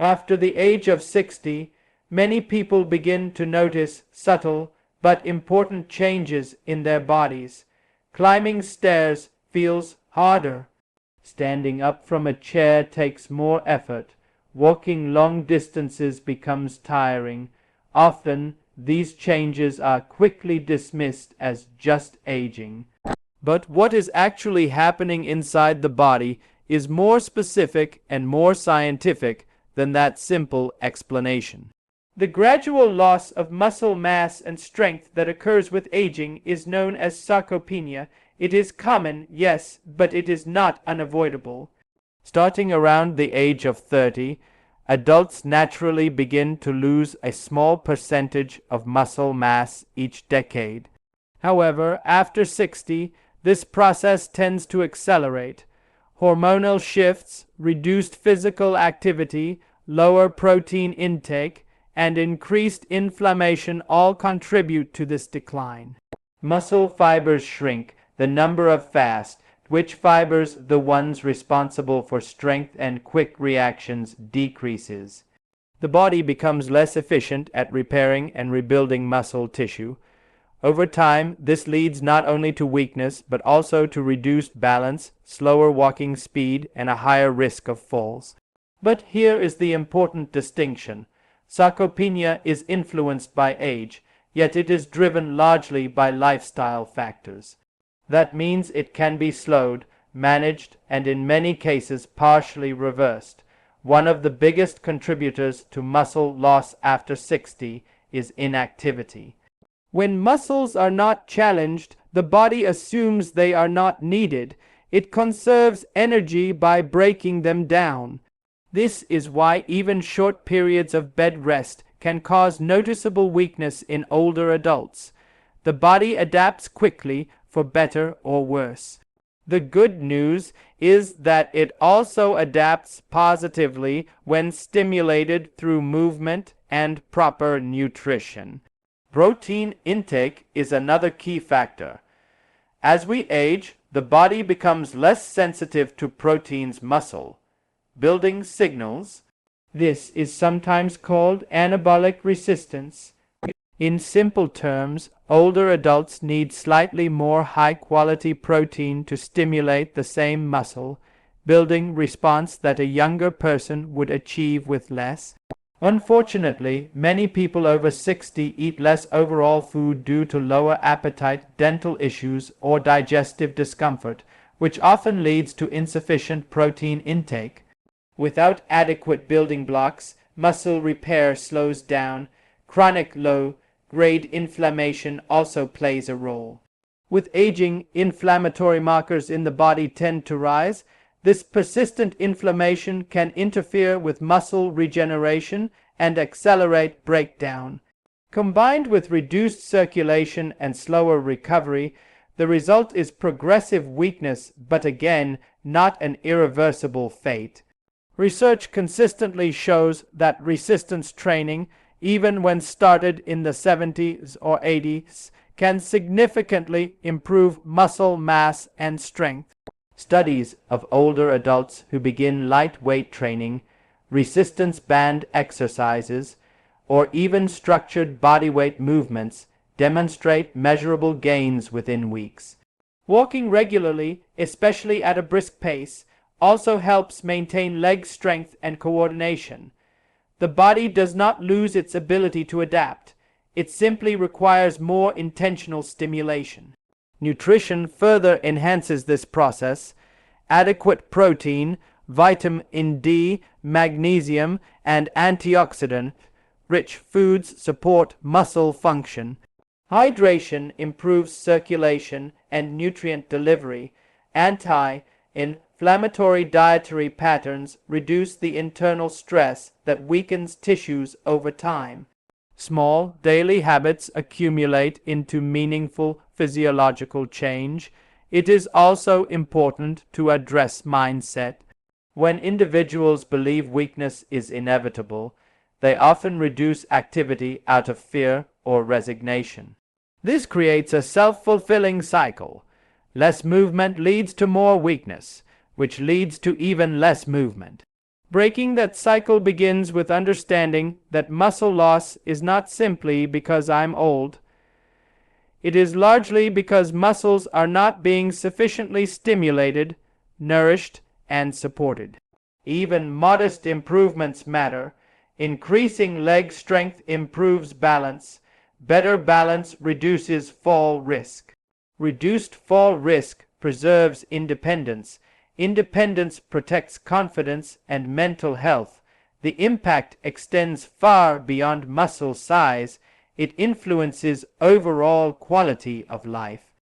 After the age of 60, many people begin to notice subtle but important changes in their bodies. Climbing stairs feels harder. Standing up from a chair takes more effort. Walking long distances becomes tiring. Often, these changes are quickly dismissed as just aging. But what is actually happening inside the body is more specific and more scientific than that simple explanation. The gradual loss of muscle mass and strength that occurs with aging is known as sarcopenia. It is common, yes, but it is not unavoidable. Starting around the age of 30, adults naturally begin to lose a small percentage of muscle mass each decade. However, after 60, this process tends to accelerate. Hormonal shifts, reduced physical activity, lower protein intake, and increased inflammation all contribute to this decline. Muscle fibers shrink. The number of fast twitch fibers, the ones responsible for strength and quick reactions, decreases. The body becomes less efficient at repairing and rebuilding muscle tissue. Over time, this leads not only to weakness, but also to reduced balance, slower walking speed, and a higher risk of falls. But here is the important distinction. Sarcopenia is influenced by age, yet it is driven largely by lifestyle factors. That means it can be slowed, managed, and in many cases partially reversed. One of the biggest contributors to muscle loss after 60 is inactivity. When muscles are not challenged, the body assumes they are not needed. It conserves energy by breaking them down. This is why even short periods of bed rest can cause noticeable weakness in older adults. The body adapts quickly, for better or worse. The good news is that it also adapts positively when stimulated through movement and proper nutrition. Protein intake is another key factor. As we age, the body becomes less sensitive to protein's muscle building signals. This is sometimes called anabolic resistance. In simple terms, older adults need slightly more high-quality protein to stimulate the same muscle building response that a younger person would achieve with less. Unfortunately, many people over 60 eat less overall food due to lower appetite, dental issues, or digestive discomfort, which often leads to insufficient protein intake. Without adequate building blocks, muscle repair slows down. Chronic low-grade inflammation also plays a role. With aging, inflammatory markers in the body tend to rise. This persistent inflammation can interfere with muscle regeneration and accelerate breakdown. Combined with reduced circulation and slower recovery, the result is progressive weakness, but again, not an irreversible fate. Research consistently shows that resistance training, even when started in the 70s or 80s, can significantly improve muscle mass and strength. Studies of older adults who begin light-weight training, resistance band exercises, or even structured bodyweight movements demonstrate measurable gains within weeks. Walking regularly, especially at a brisk pace, also helps maintain leg strength and coordination. The body does not lose its ability to adapt. It simply requires more intentional stimulation. Nutrition further enhances this process. Adequate protein, vitamin D, magnesium, and antioxidant-rich foods support muscle function. Hydration improves circulation and nutrient delivery. Anti-inflammatory dietary patterns reduce the internal stress that weakens tissues over time. Small daily habits accumulate into meaningful physiological change. It is also important to address mindset. When individuals believe weakness is inevitable, they often reduce activity out of fear or resignation. This creates a self-fulfilling cycle. Less movement leads to more weakness, which leads to even less movement. Breaking that cycle begins with understanding that muscle loss is not simply because I'm old. It is largely because muscles are not being sufficiently stimulated, nourished, and supported. Even modest improvements matter. Increasing leg strength improves balance. Better balance reduces fall risk. Reduced fall risk preserves independence. Independence protects confidence and mental health. The impact extends far beyond muscle size. It influences overall quality of life.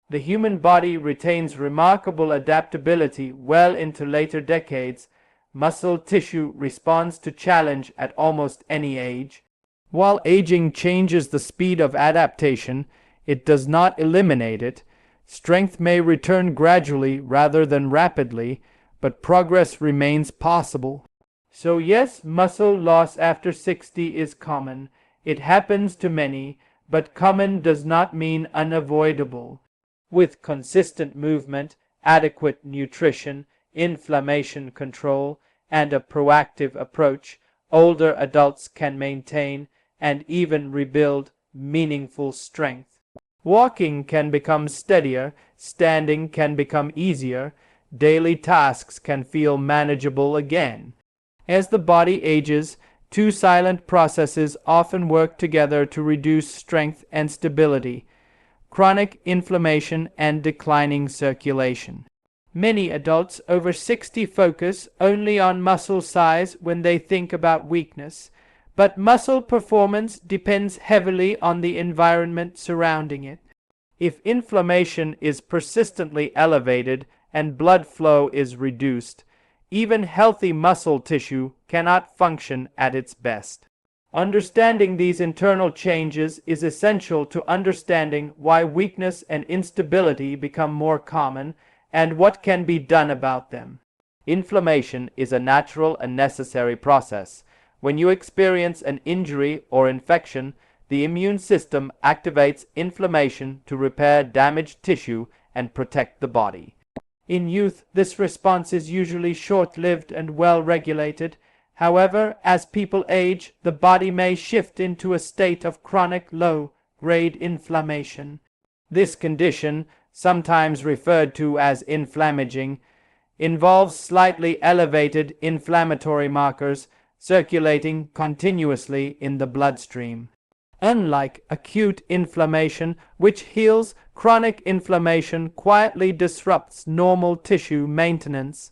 The human body retains remarkable adaptability well into later decades. Muscle tissue responds to challenge at almost any age. While aging changes the speed of adaptation, it does not eliminate it. Strength may return gradually rather than rapidly, but progress remains possible. So yes, muscle loss after 60 is common. It happens to many, but common does not mean unavoidable. With consistent movement, adequate nutrition, inflammation control, and a proactive approach, older adults can maintain and even rebuild meaningful strength. Walking can become steadier, standing can become easier, daily tasks can feel manageable again. As the body ages, two silent processes often work together to reduce strength and stability: chronic inflammation and declining circulation. Many adults over 60 focus only on muscle size when they think about weakness, but muscle performance depends heavily on the environment surrounding it. If inflammation is persistently elevated and blood flow is reduced, even healthy muscle tissue cannot function at its best. Understanding these internal changes is essential to understanding why weakness and instability become more common and what can be done about them. Inflammation is a natural and necessary process. When you experience an injury or infection, the immune system activates inflammation to repair damaged tissue and protect the body. In youth, this response is usually short-lived and well-regulated. However, as people age, the body may shift into a state of chronic low-grade inflammation. This condition, sometimes referred to as inflammaging, involves slightly elevated inflammatory markers circulating continuously in the bloodstream. Unlike acute inflammation, which heals, chronic inflammation quietly disrupts normal tissue maintenance.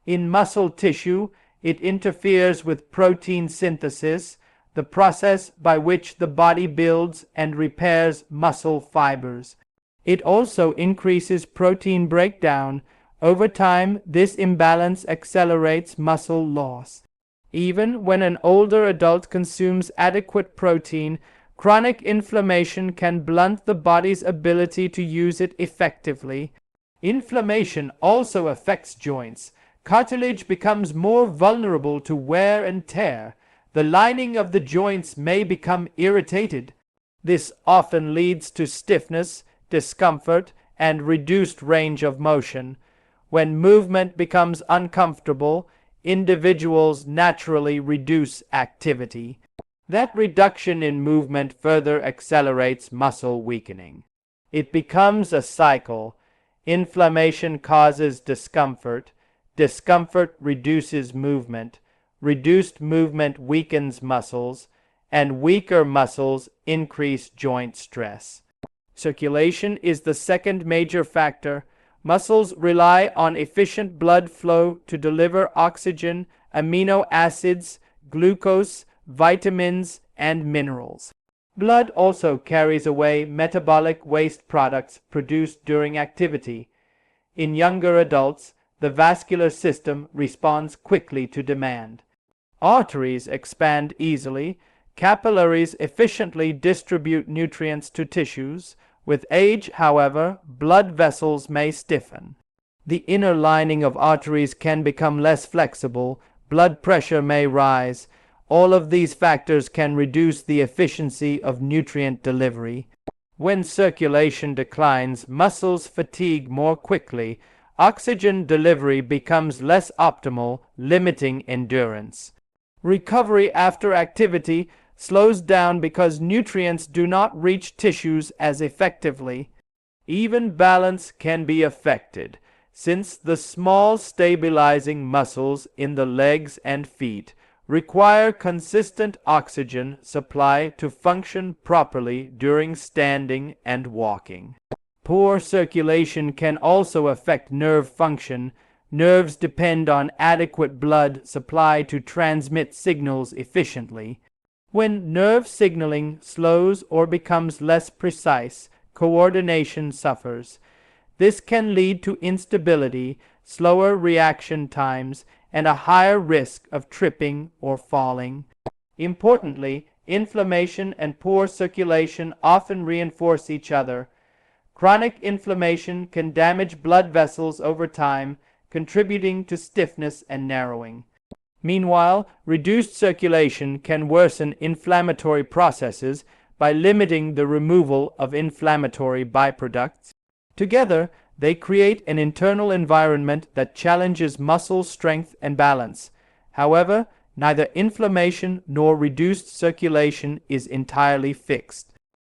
In muscle tissue, it interferes with protein synthesis, the process by which the body builds and repairs muscle fibers. It also increases protein breakdown. Over time, this imbalance accelerates muscle loss. Even when an older adult consumes adequate protein, chronic inflammation can blunt the body's ability to use it effectively. Inflammation also affects joints. Cartilage becomes more vulnerable to wear and tear. The lining of the joints may become irritated. This often leads to stiffness, discomfort, and reduced range of motion. When movement becomes uncomfortable, individuals naturally reduce activity. That reduction in movement further accelerates muscle weakening. It becomes a cycle. Inflammation causes discomfort. Discomfort reduces movement. Reduced movement weakens muscles, and weaker muscles increase joint stress. Circulation is the second major factor. Muscles rely on efficient blood flow to deliver oxygen, amino acids, glucose, vitamins, and minerals. Blood also carries away metabolic waste products produced during activity. In younger adults, the vascular system responds quickly to demand. Arteries expand easily. Capillaries efficiently distribute nutrients to tissues. With age, however, blood vessels may stiffen. The inner lining of arteries can become less flexible. Blood pressure may rise. All of these factors can reduce the efficiency of nutrient delivery. When circulation declines, muscles fatigue more quickly. oxygen delivery becomes less optimal, limiting endurance. Recovery after activity slows down because nutrients do not reach tissues as effectively. Even balance can be affected, since the small stabilizing muscles in the legs and feet require consistent oxygen supply to function properly during standing and walking. Poor circulation can also affect nerve function. Nerves depend on adequate blood supply to transmit signals efficiently. When nerve signaling slows or becomes less precise, coordination suffers. This can lead to instability, slower reaction times, and a higher risk of tripping or falling. Importantly, inflammation and poor circulation often reinforce each other. Chronic inflammation can damage blood vessels over time, contributing to stiffness and narrowing. Meanwhile, reduced circulation can worsen inflammatory processes by limiting the removal of inflammatory byproducts. Together, they create an internal environment that challenges muscle strength and balance. However, neither inflammation nor reduced circulation is entirely fixed.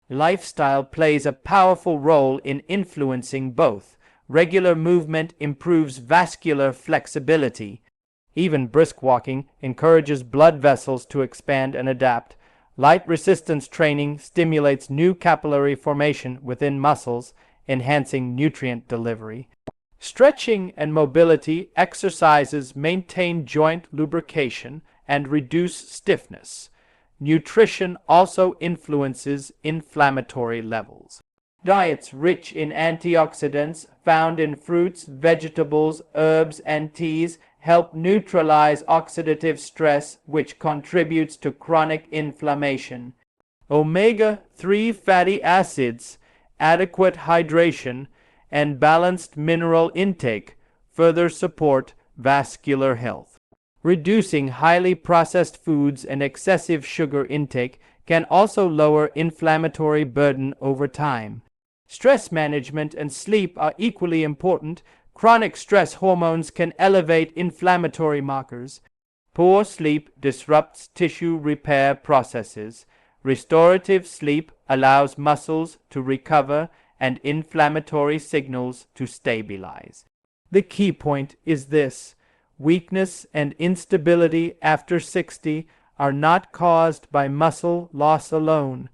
Lifestyle plays a powerful role in influencing both. Regular movement improves vascular flexibility. Even brisk walking encourages blood vessels to expand and adapt. Light resistance training stimulates new capillary formation within muscles, enhancing nutrient delivery. Stretching and mobility exercises maintain joint lubrication and reduce stiffness. Nutrition also influences inflammatory levels. Diets rich in antioxidants found in fruits, vegetables, herbs, and teas help neutralize oxidative stress, which contributes to chronic inflammation. Omega-3 fatty acids, adequate hydration, and balanced mineral intake further support vascular health. Reducing highly processed foods and excessive sugar intake can also lower inflammatory burden over time. Stress management and sleep are equally important. Chronic stress hormones can elevate inflammatory markers. Poor sleep disrupts tissue repair processes. Restorative sleep allows muscles to recover and inflammatory signals to stabilize. The key point is this: weakness and instability after 60 are not caused by muscle loss alone.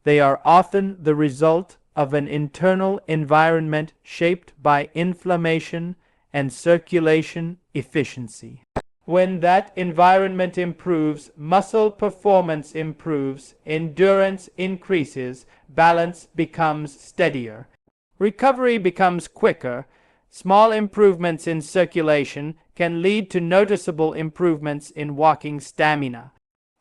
They are often the result of an internal environment shaped by inflammation and circulation efficiency. When that environment improves, muscle performance improves, endurance increases, balance becomes steadier, recovery becomes quicker. Small improvements in circulation can lead to noticeable improvements in walking stamina.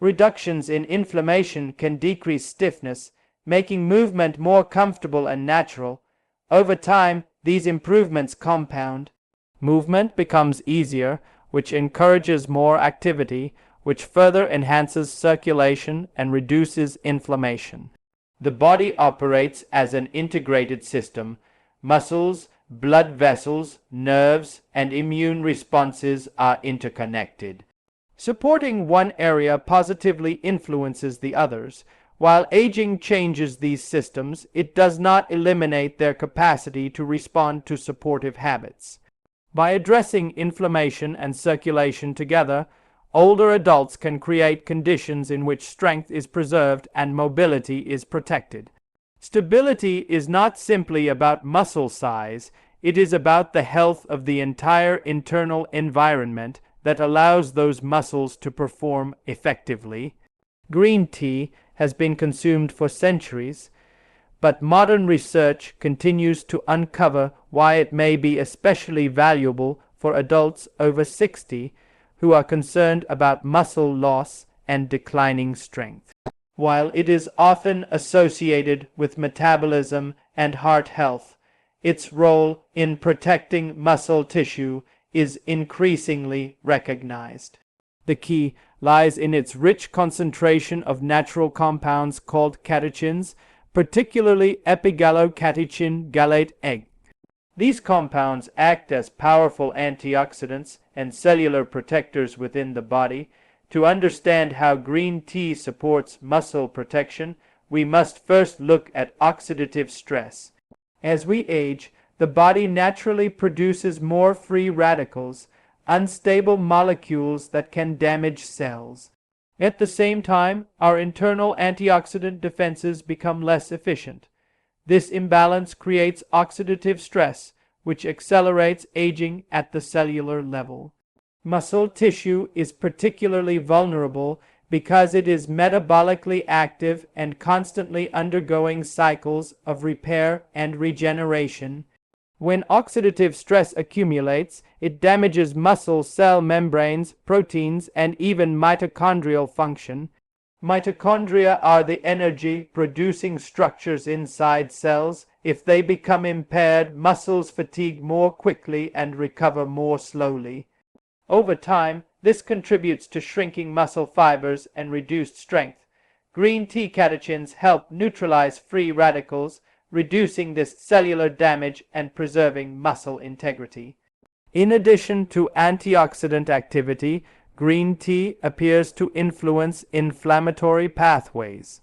Reductions in inflammation can decrease stiffness, making movement more comfortable and natural. Over time, these improvements compound. Movement becomes easier, which encourages more activity, which further enhances circulation and reduces inflammation. The body operates as an integrated system. Muscles, blood vessels, nerves, and immune responses are interconnected. Supporting one area positively influences the others. While aging changes these systems, it does not eliminate their capacity to respond to supportive habits. By addressing inflammation and circulation together, older adults can create conditions in which strength is preserved and mobility is protected. Stability is not simply about muscle size, it is about the health of the entire internal environment that allows those muscles to perform effectively. Green tea has been consumed for centuries, but modern research continues to uncover why it may be especially valuable for adults over 60 who are concerned about muscle loss and declining strength. While it is often associated with metabolism and heart health, its role in protecting muscle tissue is increasingly recognized. The key lies in its rich concentration of natural compounds called catechins, particularly epigallocatechin gallate egg. These compounds act as powerful antioxidants and cellular protectors within the body. To understand how green tea supports muscle protection, we must first look at oxidative stress. As we age, the body naturally produces more free radicals, unstable molecules that can damage cells. At the same time, our internal antioxidant defenses become less efficient. This imbalance creates oxidative stress, which accelerates aging at the cellular level. Muscle tissue is particularly vulnerable because it is metabolically active and constantly undergoing cycles of repair and regeneration. When oxidative stress accumulates, it damages muscle cell membranes, proteins, and even mitochondrial function. Mitochondria are the energy-producing structures inside cells. If they become impaired, muscles fatigue more quickly and recover more slowly. Over time, this contributes to shrinking muscle fibers and reduced strength. Green tea catechins help neutralize free radicals, reducing this cellular damage and preserving muscle integrity. In addition to antioxidant activity, green tea appears to influence inflammatory pathways.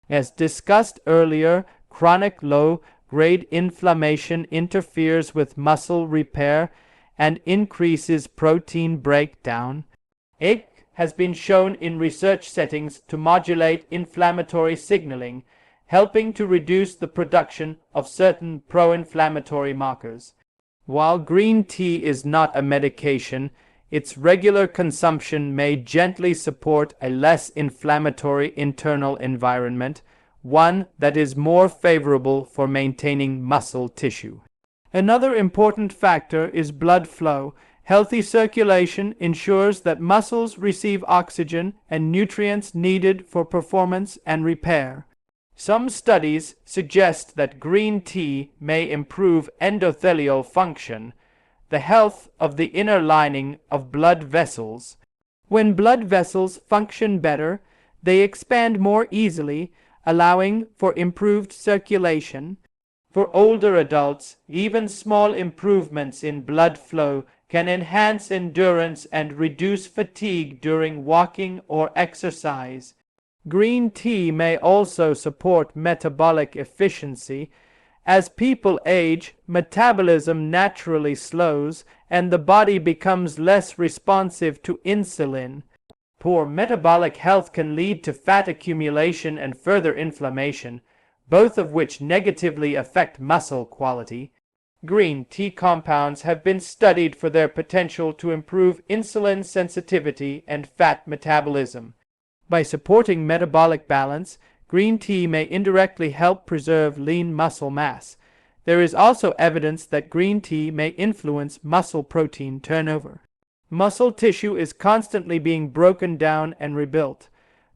As discussed earlier, chronic low-grade inflammation interferes with muscle repair and increases protein breakdown. It has been shown in research settings to modulate inflammatory signaling, helping to reduce the production of certain pro-inflammatory markers. While green tea is not a medication, its regular consumption may gently support a less inflammatory internal environment, one that is more favorable for maintaining muscle tissue. Another important factor is blood flow. Healthy circulation ensures that muscles receive oxygen and nutrients needed for performance and repair. Some studies suggest that green tea may improve endothelial function, the health of the inner lining of blood vessels. When blood vessels function better, they expand more easily, allowing for improved circulation. For older adults, even small improvements in blood flow can enhance endurance and reduce fatigue during walking or exercise. Green tea may also support metabolic efficiency. As people age, metabolism naturally slows and the body becomes less responsive to insulin. Poor metabolic health can lead to fat accumulation and further inflammation, both of which negatively affect muscle quality. Green tea compounds have been studied for their potential to improve insulin sensitivity and fat metabolism. By supporting metabolic balance, green tea may indirectly help preserve lean muscle mass. There is also evidence that green tea may influence muscle protein turnover. Muscle tissue is constantly being broken down and rebuilt.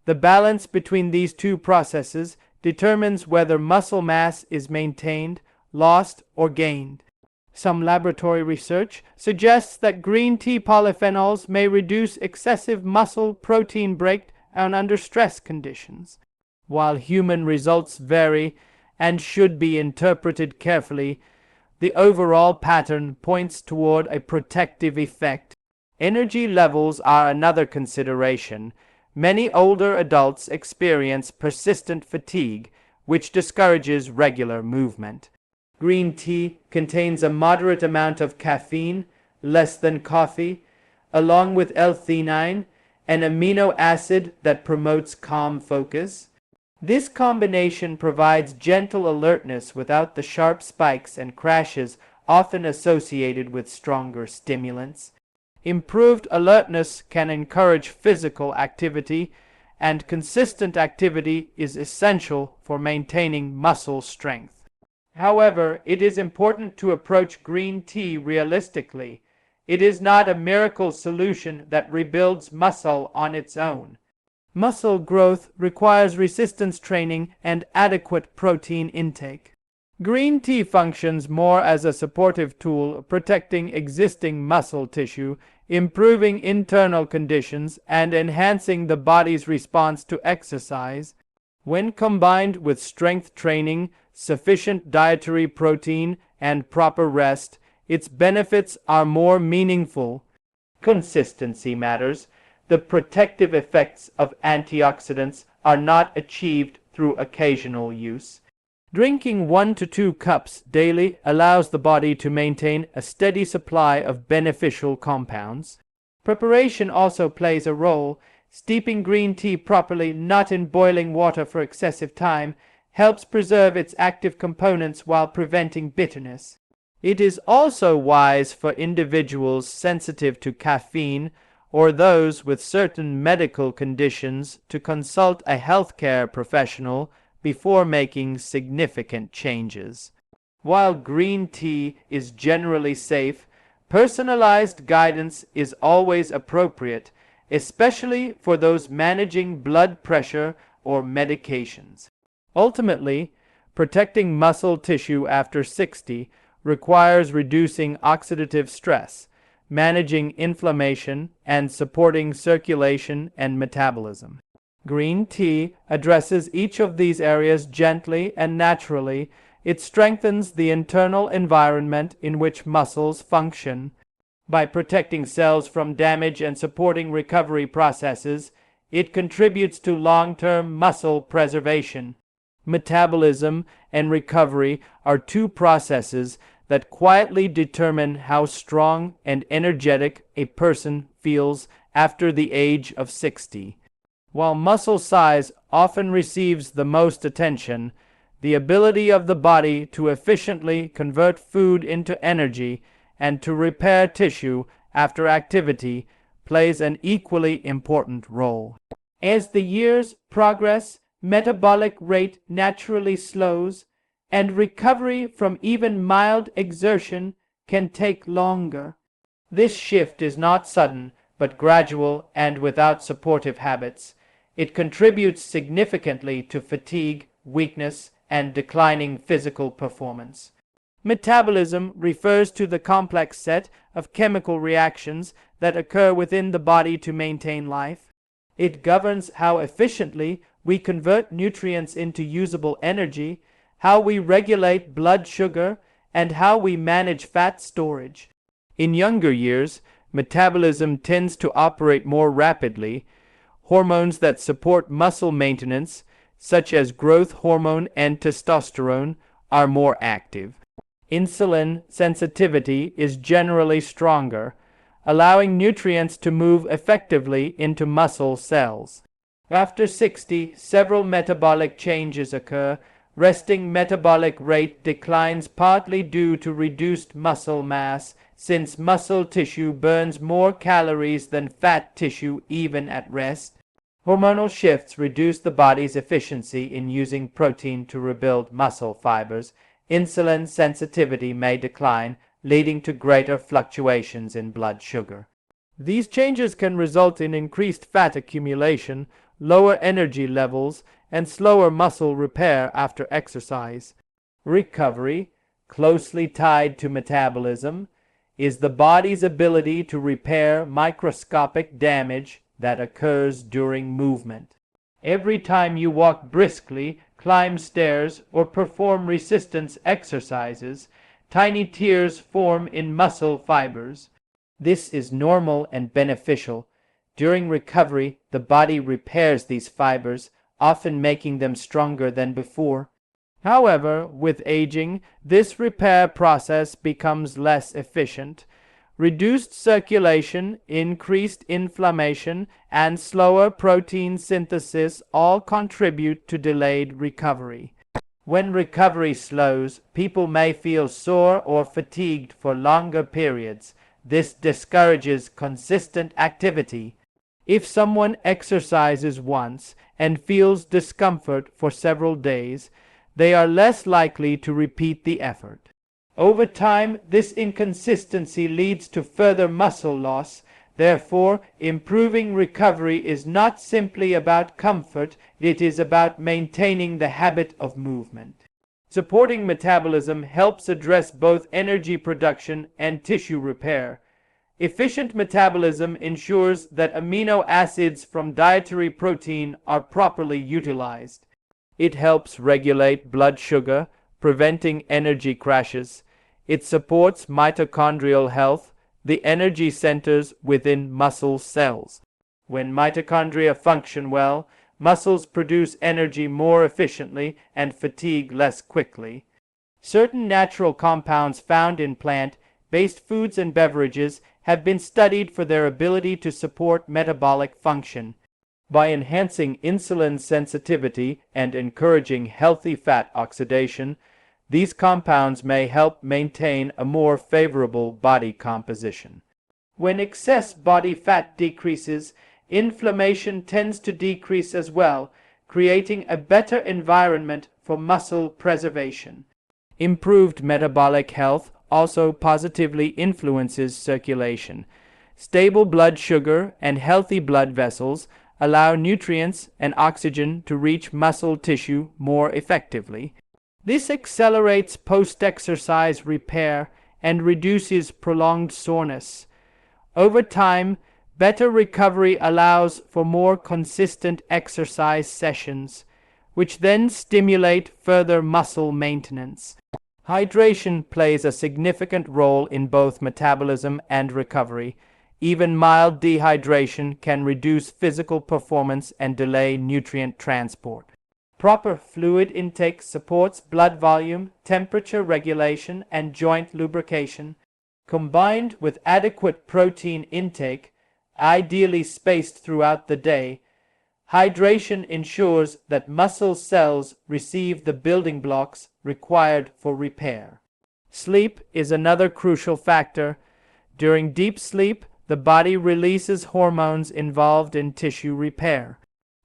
The balance between these two processes determines whether muscle mass is maintained, lost, or gained. Some laboratory research suggests that green tea polyphenols may reduce excessive muscle protein breakdown under stress conditions. While human results vary and should be interpreted carefully, the overall pattern points toward a protective effect. Energy levels are another consideration. Many older adults experience persistent fatigue, which discourages regular movement. Green tea contains a moderate amount of caffeine, less than coffee, along with L-theanine, an amino acid that promotes calm focus. This combination provides gentle alertness without the sharp spikes and crashes often associated with stronger stimulants. Improved alertness can encourage physical activity, and consistent activity is essential for maintaining muscle strength. However, it is important to approach green tea realistically. It is not a miracle solution that rebuilds muscle on its own. Muscle growth requires resistance training and adequate protein intake. Green tea functions more as a supportive tool, protecting existing muscle tissue, improving internal conditions, and enhancing the body's response to exercise. When combined with strength training, sufficient dietary protein, and proper rest, its benefits are more meaningful. Consistency matters. The protective effects of antioxidants are not achieved through occasional use. Drinking 1 to 2 cups daily allows the body to maintain a steady supply of beneficial compounds. Preparation also plays a role. Steeping green tea properly, not in boiling water for excessive time, helps preserve its active components while preventing bitterness. It is also wise for individuals sensitive to caffeine or those with certain medical conditions to consult a healthcare professional before making significant changes. While green tea is generally safe, personalized guidance is always appropriate, especially for those managing blood pressure or medications. Ultimately, protecting muscle tissue after 60 requires reducing oxidative stress, managing inflammation, and supporting circulation and metabolism. Green tea addresses each of these areas gently and naturally. It strengthens the internal environment in which muscles function. By protecting cells from damage and supporting recovery processes, it contributes to long-term muscle preservation. Metabolism and recovery are two processes that quietly determine how strong and energetic a person feels after the age of 60. While muscle size often receives the most attention, the ability of the body to efficiently convert food into energy and to repair tissue after activity plays an equally important role. As the years progress, metabolic rate naturally slows, and recovery from even mild exertion can take longer. This shift is not sudden, but gradual and without supportive habits. It contributes significantly to fatigue, weakness, and declining physical performance. Metabolism refers to the complex set of chemical reactions that occur within the body to maintain life. It governs how efficiently we convert nutrients into usable energy, how we regulate blood sugar, and how we manage fat storage. In younger years, metabolism tends to operate more rapidly. Hormones that support muscle maintenance, such as growth hormone and testosterone, are more active. Insulin sensitivity is generally stronger, allowing nutrients to move effectively into muscle cells. After 60, several metabolic changes occur. Resting metabolic rate declines partly due to reduced muscle mass, since muscle tissue burns more calories than fat tissue even at rest. Hormonal shifts reduce the body's efficiency in using protein to rebuild muscle fibers. Insulin sensitivity may decline, leading to greater fluctuations in blood sugar. These changes can result in increased fat accumulation, lower energy levels, and slower muscle repair after exercise. Recovery, closely tied to metabolism, is the body's ability to repair microscopic damage that occurs during movement. Every time you walk briskly, climb stairs, or perform resistance exercises, tiny tears form in muscle fibers. This is normal and beneficial. During recovery, the body repairs these fibers, often making them stronger than before. However, with aging, this repair process becomes less efficient. Reduced circulation, increased inflammation, and slower protein synthesis all contribute to delayed recovery. When recovery slows, people may feel sore or fatigued for longer periods. This discourages consistent activity. If someone exercises once and feels discomfort for several days, they are less likely to repeat the effort. Over time, this inconsistency leads to further muscle loss. Therefore, improving recovery is not simply about comfort, it is about maintaining the habit of movement. Supporting metabolism helps address both energy production and tissue repair. Efficient metabolism ensures that amino acids from dietary protein are properly utilized. It helps regulate blood sugar, preventing energy crashes. It supports mitochondrial health, the energy centers within muscle cells. When mitochondria function well, muscles produce energy more efficiently and fatigue less quickly. Certain natural compounds found in plant-based foods and beverages have been studied for their ability to support metabolic function. By enhancing insulin sensitivity and encouraging healthy fat oxidation, these compounds may help maintain a more favorable body composition. When excess body fat decreases, inflammation tends to decrease as well, creating a better environment for muscle preservation. Improved metabolic health also positively influences circulation. Stable blood sugar and healthy blood vessels allow nutrients and oxygen to reach muscle tissue more effectively. This accelerates post-exercise repair and reduces prolonged soreness. Over time, better recovery allows for more consistent exercise sessions, which then stimulate further muscle maintenance. Hydration plays a significant role in both metabolism and recovery. Even mild dehydration can reduce physical performance and delay nutrient transport. Proper fluid intake supports blood volume, temperature regulation, and joint lubrication. Combined with adequate protein intake, ideally spaced throughout the day, hydration ensures that muscle cells receive the building blocks required for repair. Sleep is another crucial factor. During deep sleep, the body releases hormones involved in tissue repair.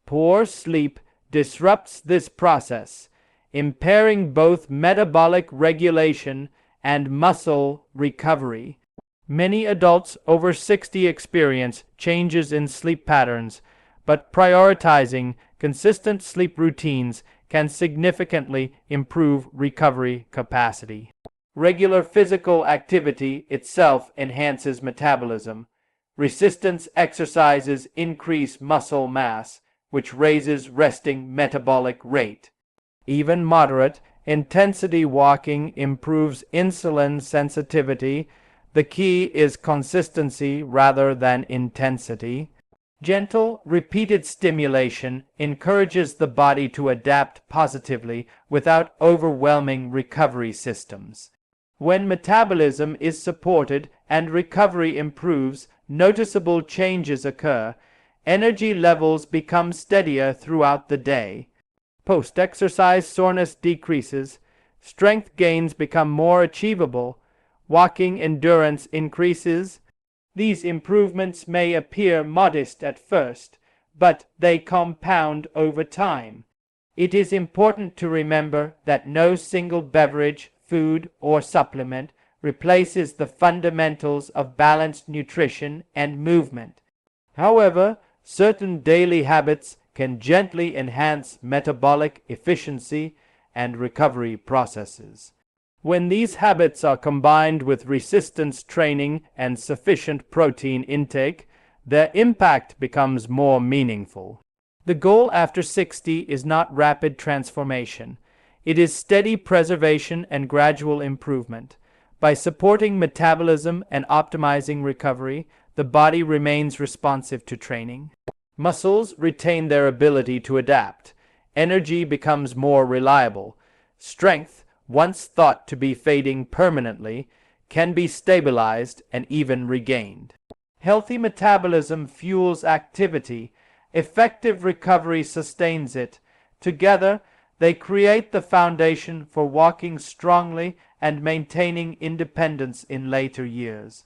Poor sleep disrupts this process, impairing both metabolic regulation and muscle recovery. Many adults over 60 experience changes in sleep patterns, but prioritizing consistent sleep routines can significantly improve recovery capacity. Regular physical activity itself enhances metabolism. Resistance exercises increase muscle mass, which raises resting metabolic rate. Even moderate intensity walking improves insulin sensitivity. The key is consistency rather than intensity. Gentle, repeated stimulation encourages the body to adapt positively without overwhelming recovery systems. When metabolism is supported and recovery improves, noticeable changes occur. Energy levels become steadier throughout the day. Post-exercise soreness decreases. Strength gains become more achievable. Walking endurance increases. These improvements may appear modest at first, but they compound over time. It is important to remember that no single beverage, food, or supplement replaces the fundamentals of balanced nutrition and movement. However, certain daily habits can gently enhance metabolic efficiency and recovery processes. When these habits are combined with resistance training and sufficient protein intake, their impact becomes more meaningful. The goal after 60 is not rapid transformation. It is steady preservation and gradual improvement. By supporting metabolism and optimizing recovery, the body remains responsive to training. Muscles retain their ability to adapt. Energy becomes more reliable. Strength, once thought to be fading permanently, can be stabilized and even regained. Healthy metabolism fuels activity. Effective recovery sustains it. Together, they create the foundation for walking strongly and maintaining independence in later years.